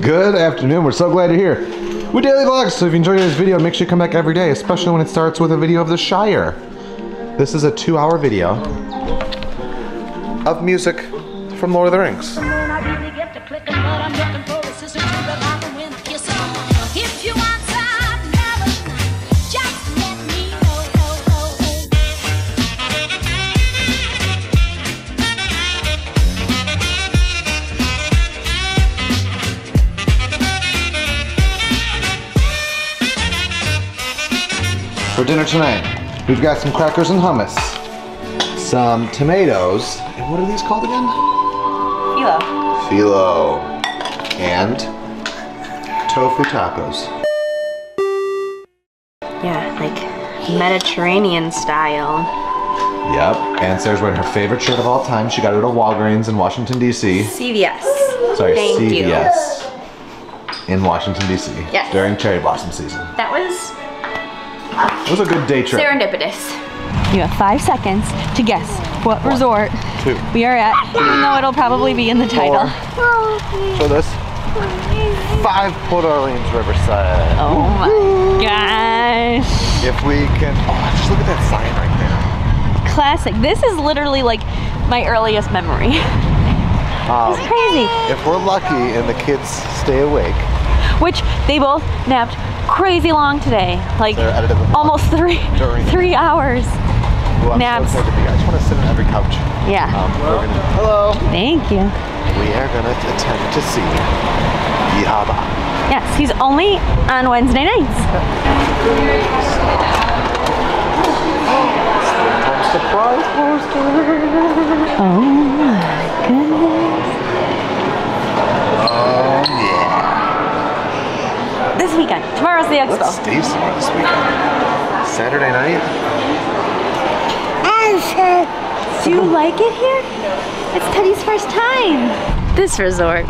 Good afternoon, we're so glad you're here. We daily vlogs, so if you enjoyed this video, make sure you come back every day, especially when it starts with a video of the Shire. This is a 2-hour video of music from Lord of the Rings. For dinner tonight, we've got some crackers and hummus, some tomatoes, and what are these called again? Philo. Philo. And tofu tacos. Yeah, like Mediterranean style. Yep, and Sarah's wearing her favorite shirt of all time. She got it at Walgreens in Washington, D.C. CVS. Sorry, Thank CVS. In Washington, D.C. Yes. During cherry blossom season. That was... It was a good day trip. serendipitous. You have 5 seconds to guess what resort 2. we are at, even though it'll probably be in the title. 4. Show this. 5 Port Orleans Riverside. Oh my gosh. If we can, oh, just look at that sign right there. Classic. This is literally like my earliest memory. It's crazy. If we're lucky and the kids stay awake. Which they both napped crazy long today. Like almost 3 hours. Well, naps. So I just want to sit on every couch. Yeah. Hello. Thank you. We are going to attempt to see Yehaa. Yes, he's only on Wednesday nights. Surprise poster. Oh my goodness. Oh yeah. This weekend. Tomorrow's the expo. Let's stay somewhere this weekend. Saturday night. Do you like it here? It's Teddy's first time. This resort.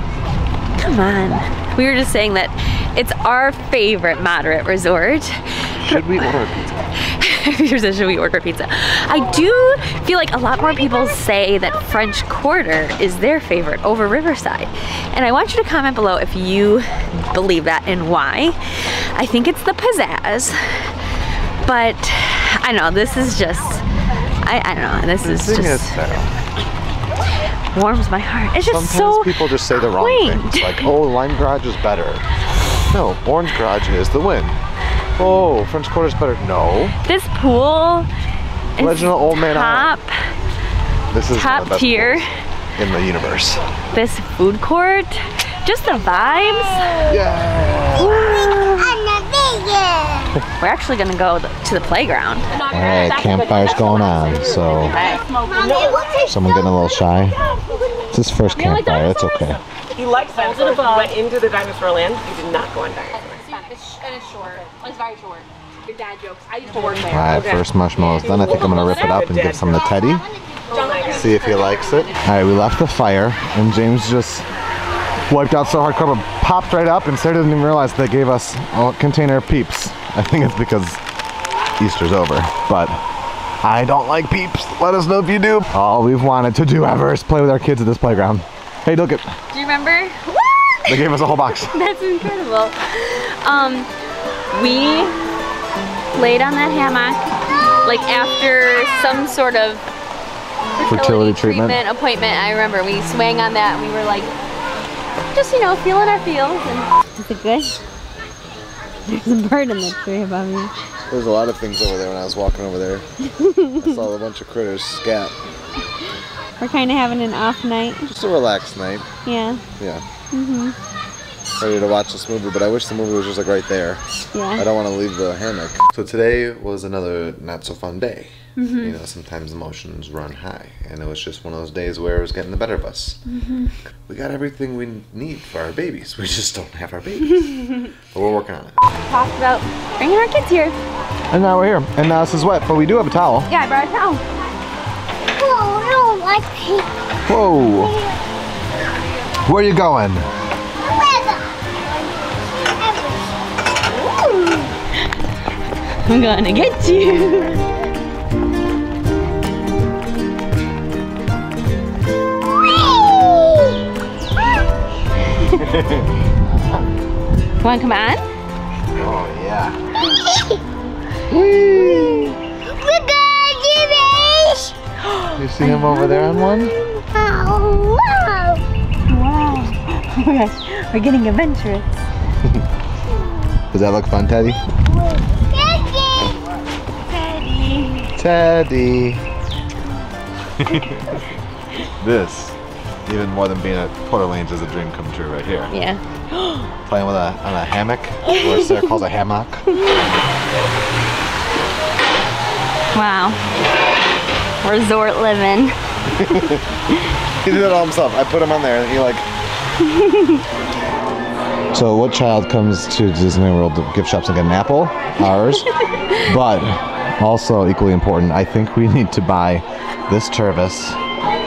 Come on. We were just saying that it's our favorite moderate resort. Should we order a pizza? Should we order pizza? I do feel like a lot more people say that French Quarter is their favorite over Riverside. And I want you to comment below if you believe that and why. I think it's the pizzazz. But I know, this is just, I don't know, this is just warms my heart. It's just Sometimes so people just say the wrong things. Like, oh, Lime Garage is better. No, Orange Garage is the win. Oh, French Quarter is better. No. This pool is Legend of Old Man top, This is top one of the best tier pools in the universe. This food court, just the vibes. Yeah. We're actually gonna go to the playground. All right, campfire's going on. So, someone getting a little shy. It's his first campfire. It's okay. He likes dinosaurs. He went into the dinosaur land. He did not go on dinosaurs. And it's short. It's very short. Your dad jokes. I used to work there. All right, first marshmallows done. I think I'm gonna rip it up and give some to Teddy. See if he likes it. All right, we left the fire, and James just wiped out so hardcore, but popped right up, and Sarah didn't even realize they gave us a container of Peeps. I think it's because Easter's over, but I don't like Peeps. Let us know if you do. All we've wanted to do ever is play with our kids at this playground. Hey, look it. Do you remember? They gave us a whole box. That's incredible. We laid on that hammock, like after some sort of fertility treatment appointment. I remember we swang on that and we were like, just, you know, feeling our feels. And is it good? There's a bird in the tree above me. There's a lot of things over there when I was walking over there. I saw a bunch of critters scat. We're kind of having an off night. Just a relaxed night. Yeah. Yeah. Ready to watch this movie, but I wish the movie was just like right there. Yeah. I don't want to leave the hammock. So today was another not so fun day. You know, sometimes emotions run high, and it was just one of those days where it was getting the better of us. We got everything we need for our babies. We just don't have our babies. But we're working on it. Talked about bringing our kids here. And now we're here. And now this is wet, but we do have a towel. Yeah, I brought a towel. Whoa. Where are you going? I'm going to get you. Want to come on? Oh yeah. Whee! You see him over there on one? Wow. Oh my gosh, we're getting adventurous. Does that look fun, Teddy? Teddy. This, even more than being at Port Orleans, is a dream come true right here. Yeah. Playing with on a hammock, or Sarah calls a hammock. Wow. Resort living. He did it all himself. I put him on there and he like... So what child comes to Disney World gift shops and get an apple? Ours. But also equally important, I think we need to buy this Tervis,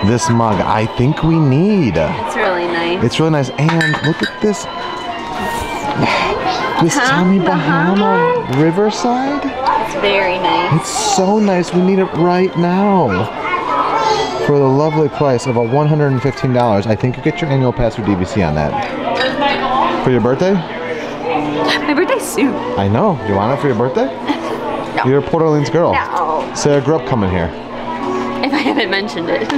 this mug. I think we need. It's really nice. It's really nice. And look at this. This Tommy Bahama Riverside. It's very nice. It's so nice. We need it right now. For the lovely price of $115, I think you get your annual pass through DVC on that. For your birthday? My birthday's soon. I know. Do you want it for your birthday? No. You're a Port Orleans girl. No. Sarah grew up coming here. If I haven't mentioned it.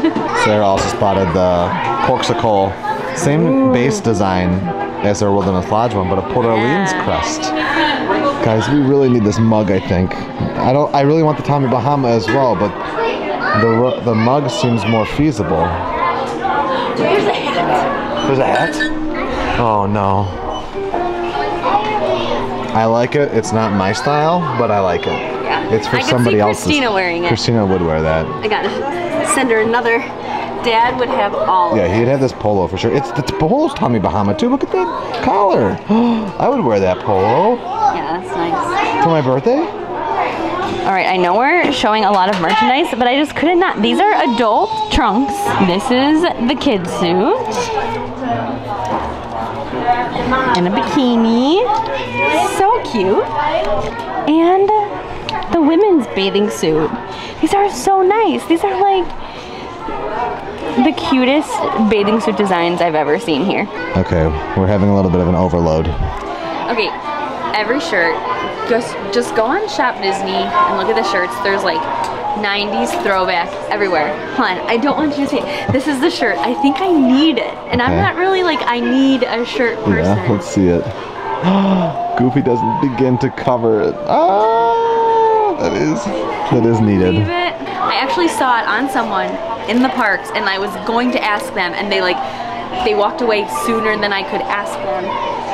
Sarah also spotted the Corksicle, same base design as our Wilderness Lodge one, but a Port Orleans crest. Guys, we really need this mug, I think. I really want the Tommy Bahama as well, but the mug seems more feasible. There's a hat. There's a hat? Oh no. I like it. It's not my style, but I like it. Yeah. It's for somebody else's. Christina wearing it. Christina would wear that. I gotta send her another. Dad would have all of Yeah, it. he'd have this polo for sure. It's the polo's Tommy Bahama too. Look at that collar. I would wear that polo. Yeah, that's nice. For my birthday? All right, I know we're showing a lot of merchandise, but I just couldn't not. These are adult trunks. This is the kid suit. And a bikini. So cute. And the women's bathing suit. These are so nice. These are like the cutest bathing suit designs I've ever seen here. Okay, we're having a little bit of an overload. Okay, every shirt, just go on Shop Disney and look at the shirts. There's like 90s throwback everywhere. Hold on, I don't want you to see it. This is the shirt. I think I need it. And I'm not really like, I need a shirt person. Yeah, let's see it. Goofy doesn't begin to cover it. Ah, that is needed. Believe it? I actually saw it on someone in the parks and I was going to ask them and they walked away sooner than I could ask them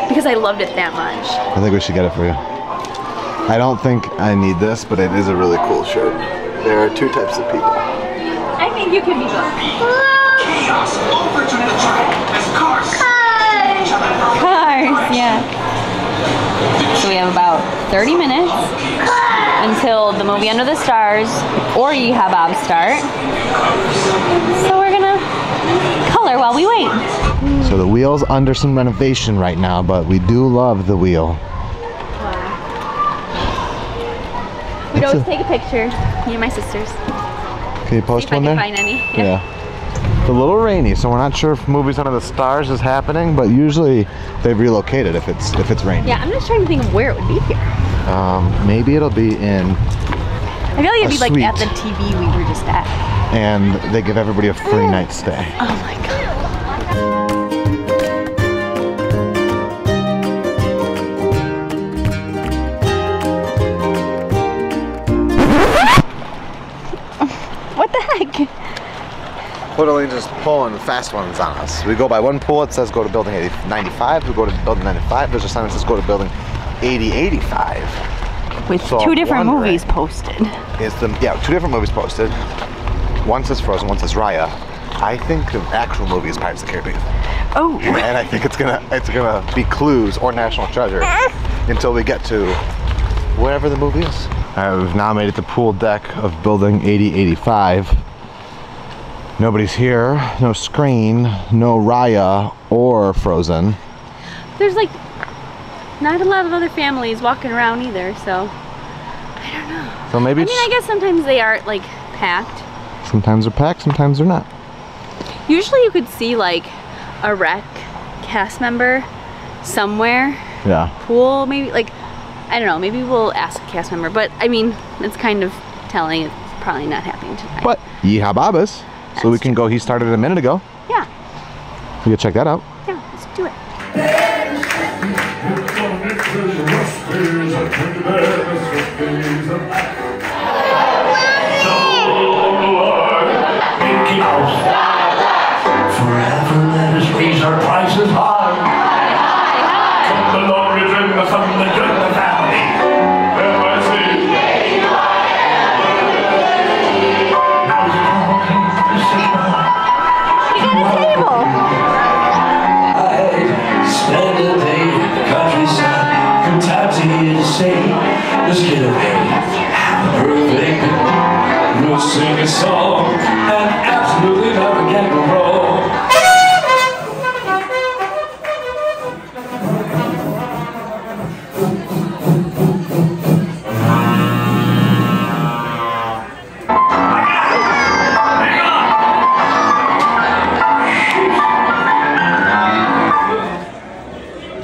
because I loved it that much. I think we should get it for you. I don't think I need this, but it is a really cool shirt. There are two types of people. I think you can be both. Chaos overtook the track as cars. Cars, yeah. So we have about 30 minutes until the movie Under the Stars or Yehaa Bob start. So we're gonna color while we wait. So the wheel's under some renovation right now, but we do love the wheel. We'd always take a picture, me and my sisters. Can you post See if one I there? can find any. Yep. Yeah. It's a little rainy, so we're not sure if Movies Under the Stars is happening, but usually they've relocated if it's raining. Yeah, I'm just trying to think of where it would be here. Maybe it'll be in I feel like it'd be like at the TV we were just at. and they give everybody a free night stay. Oh my god. What the heck? Port Orleans is pulling fast ones on us. We go by one pool, it says go to building 95. We go to building 95, there's a sign that says go to building 8085. With So two I'm different wondering, movies posted. Yeah, two different movies posted. One says Frozen, one says Raya. I think the actual movie is Pirates of the Caribbean. Oh. And I think it's gonna be Clues or National Treasure until we get to wherever the movie is. Alright, we've now made it to pool deck of building 8085. Nobody's here, no screen, no Raya or Frozen. There's like not a lot of other families walking around either, so I don't know. So maybe I mean, I guess sometimes they are like packed. sometimes they're packed, sometimes they're not. Usually you could see like a rec cast member somewhere. Yeah. Pool, maybe, like, I don't know, maybe we'll ask a cast member, but I mean, it's kind of telling it's probably not happening tonight. But Yehaa Baba's, so we can go. He started a minute ago. Yeah. We can check that out. Yeah, let's do it. Forever let us raise our prices high. Come along, return the fun, join the family. Now I say, now's the time to say bye. You got a table. Spend a day in the countryside. Good times are here to stay. Let's get away, have a perfect day. We'll sing a song and absolutely nothing can go wrong.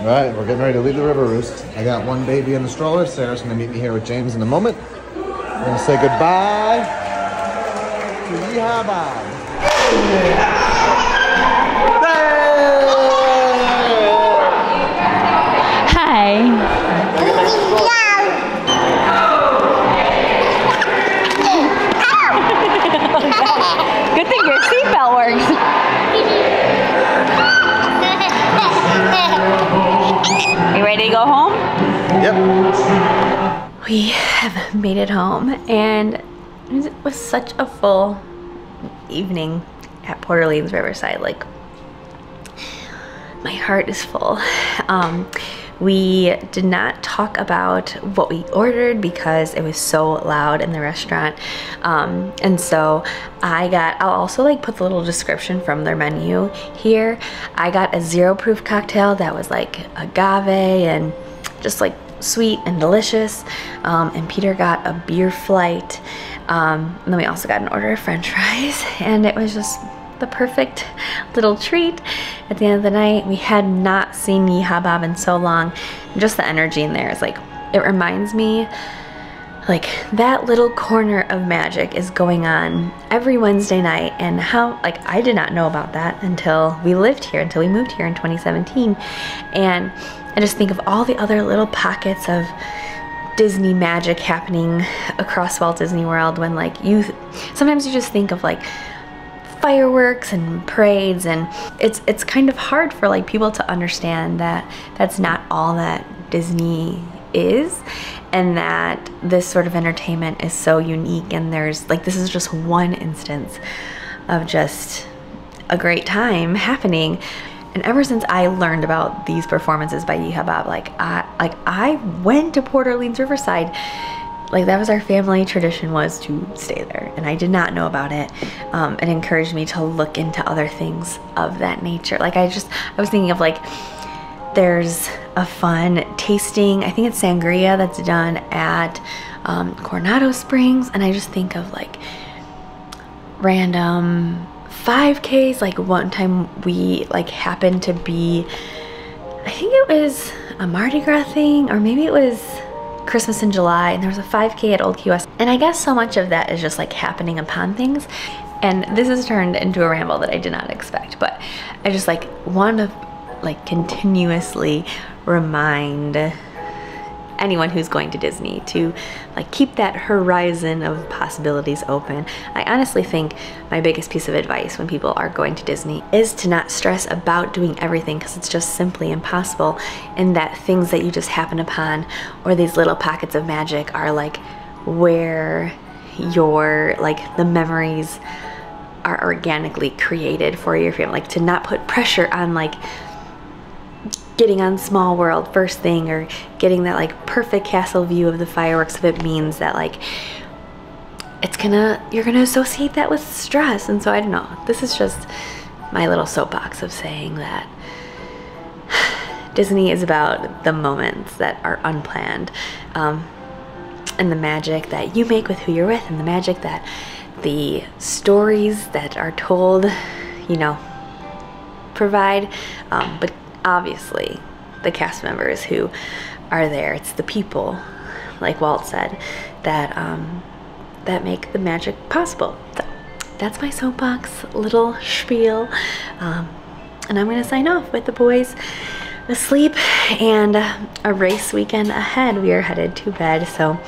All right, we're getting ready to leave the river, Roost. I got one baby in the stroller. Sarah's gonna meet me here with James in a moment. We're gonna say goodbye to Yehaa Bob. Hi. Good thing your seatbelt works. You ready to go home? Yep. We have made it home, and it was such a full evening at Orleans Riverside. Like, my heart is full. We did not talk about what we ordered because it was so loud in the restaurant. And so I'll also like put the little description from their menu here. I got a 0 proof cocktail that was like agave and just like sweet and delicious. And Peter got a beer flight. And then we also got an order of French fries, and it was just the perfect little treat at the end of the night. We had not seen Yehaa Bob in so long, and just the energy in there is like, it reminds me like that little corner of magic is going on every Wednesday night, and how like I did not know about that until we lived here, until we moved here in 2017. And I just think of all the other little pockets of Disney magic happening across Walt Disney World, when like sometimes you just think of like fireworks and parades, and it's kind of hard for like people to understand that that's not all that Disney is, and that this sort of entertainment is so unique, and there's like, this is just one instance of just a great time happening. And ever since I learned about these performances by Yehaa Bob, I went to Orleans Riverside. Like, that was our family tradition, was to stay there, and I did not know about it. It encouraged me to look into other things of that nature. Like, I was thinking of like, there's a fun tasting, I think it's sangria, that's done at Coronado Springs, and I just think of like random 5Ks. Like, one time we like happened to be, I think it was a Mardi Gras thing, or maybe it was Christmas in July, and there was a 5K at Old Key West, and I guess so much of that is just like happening upon things. And this has turned into a ramble that I did not expect, but I just like want to like continuously remind anyone who's going to Disney to like keep that horizon of possibilities open. I honestly think my biggest piece of advice when people are going to Disney is to not stress about doing everything, because it's just simply impossible, and that things that you just happen upon, or these little pockets of magic, are like where your like the memories are organically created for your family. Like, to not put pressure on like getting on Small World first thing, or getting that like perfect castle view of the fireworks, if it means that like you're gonna associate that with stress. And so I don't know, this is just my little soapbox of saying that Disney is about the moments that are unplanned, and the magic that you make with who you're with, and the magic that the stories that are told, you know, provide. But obviously the cast members who are there. It's the people, like Walt said, that that make the magic possible. So that's my soapbox little spiel, and I'm gonna sign off with the boys asleep and a race weekend ahead. We are headed to bed, so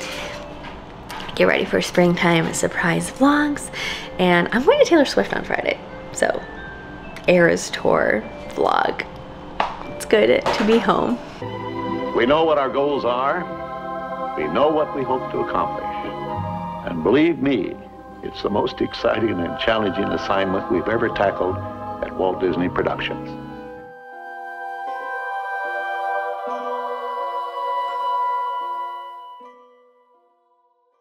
get ready for springtime surprise vlogs. And I'm going to Taylor Swift on Friday, so Eras Tour vlog. It's good to be home. We know what our goals are. We know what we hope to accomplish. And believe me, it's the most exciting and challenging assignment we've ever tackled at Walt Disney Productions.